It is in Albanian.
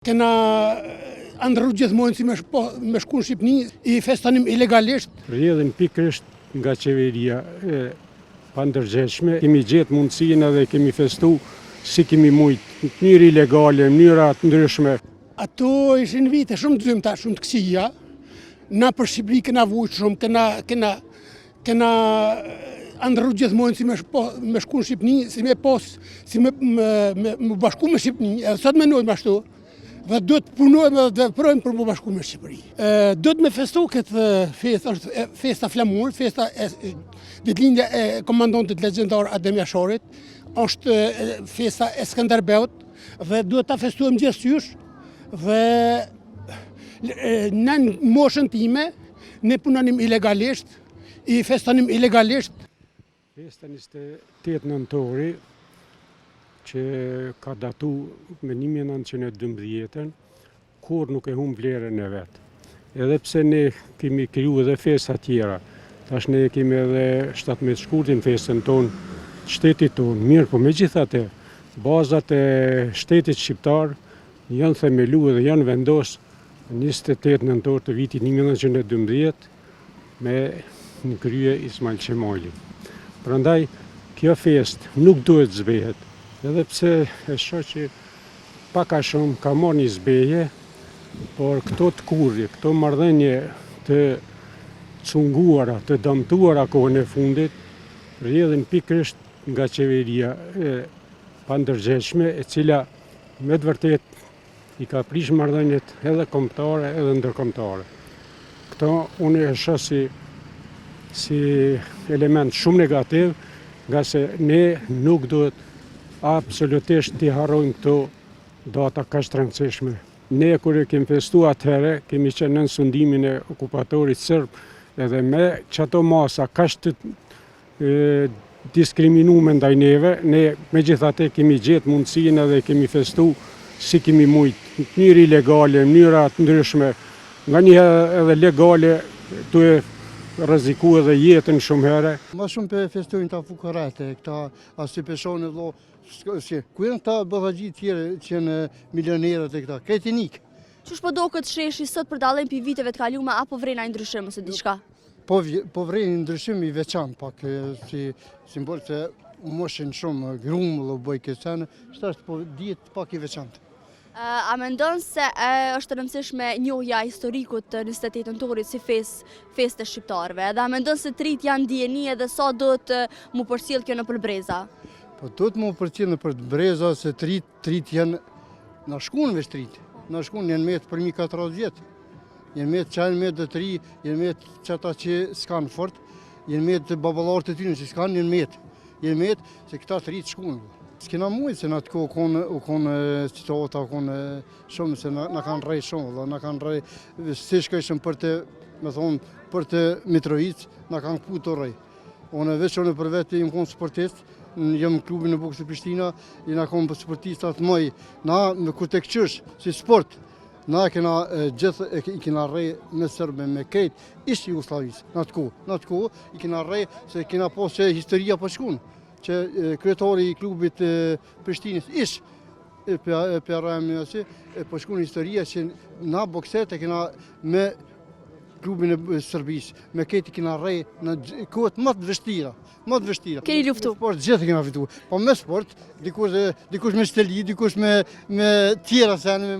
Kena ndërru gjithmonë si me shku në Shqipni, I festonim ilegalisht. Rrjedhin pikërisht nga qeveria e pandërgjeshme. Kemi gjetë mundësinë edhe kemi festu si kemi mujtë, në mënyrë ilegale, në mënyra të ndryshme. Ato ishin vite shumë të zymta, shumë të këqija. Na për Shqipëri kena vujtë shumë, kena ndërru gjithmonë si me shku në Shqipni, si me bashku me Shqipni, edhe sot menojmë ashtu. Dhe do të punojmë dhe të veprojmë për më bashku me Shqipëri. Do të me festu këtë festë, është festa flamur, festa ditëlindja e komandantit legjendar Adem Jasharit, është festa e Skënderbeut dhe duhet ta festuojmë gjithësysh dhe në moshën time ne punonim ilegalisht, I festonim ilegalisht. Festa 28 nëntori që ka datu me 1912, kur nuk e humb vlerën e vetë. Edhe pse ne kemi kriju edhe festa tjera, tash ne kemi edhe 17 shkurtin festën tonë, shtetit tonë, mirë, po me gjithate, bazat e shtetit shqiptar janë themelu dhe janë vendosë 28 nëntor të vitit 1912 me në krye Ismail Qemali. Prandaj, kjo festë nuk duhet zbehet. Edhe pse e shoh që pak a shumë ka marrë një zbeje, por këto të kurrje, këto marrëdhënie të cunguara, të dëmtuara kohën e fundit, rrjedhin pikërisht nga qeveria e pandërgjeshme, e cila me të vërtet I ka prish marrëdhëniet edhe kombëtare edhe ndërkombëtare. Këto unë e shoh si element shumë negativ, nga se ne nuk duhet absolutisht t'i harrojmë këto data kaq të rëndësishme. Ne kur e kemi festu atëherë, kemi qenë nën sundimin e okupatorit serb, edhe me çato masa kaq të diskriminuar ndaj neve, ne megjithatë kemi gjetë mundësinë edhe kemi festu si kemi mujtë, në mënyrë ilegale, në mënyra të ndryshme, nganjëherë edhe legale, duhe rreziku edhe jetën shumë herë. Ma shumë për festojnë ta fukarate, këta asy peshonë vëllo, ku janë ta bëdhagji tjere që janë milionerët e këta, këtë nikë. Qysh po do këtë sheshi sot për dallim pi viteve të kaluara apo vrena I ndryshim ose diçka? Po vrejnë ndryshim I veçantë, pak si simbol se moshin shumë grumull o bëj këtë senë, shtasht po dihet pak I veçantë. A mendon se është rëndësishme njohja historikut të 28 nëntorit si festë shqiptarëve? Edhe a mendon se trit janë ndjeni edhe sa do të mu përcjell kjo nëpër breza? Po do të mu përcjell nëpër breza se trit janë na shkuën veç trit. Na shkuën janë me për 1400 vjet. Janë me çajin me të tri, janë me çata që s'kan fort, janë me të baballarët e tyre që s'kan janë me. Janë me se këta trit shkuën. S'kena mujtë se në atë kohë u konë situata, u konë shumë, se në kanë rrej shumë, dhe në kanë rrej, si shkëshëm për të Mitrovic, në kanë këpu të rrej. Unë veç unë për vetë jëmë konë sportist, jëmë klubin e Bukës e Prishtina, jëna konë për sportistat mëj, na me kur të këqysh, si sport, na kena gjithë, I kena rrej me Serbe, me krejt, ishtë Jugoslavis, në atë kohë, I kena rrej, se kena posë që historia për shkunë. Që kryetari I klubit Prishtinës ish po shkon historia që na bokset e kena me klubin e Serbisë, me këti kena rrej në kohët më të vështira. Keni luftu? Sport gjithë kena fitu. Po me sport, dikush me shteli, dikush me tjera sene,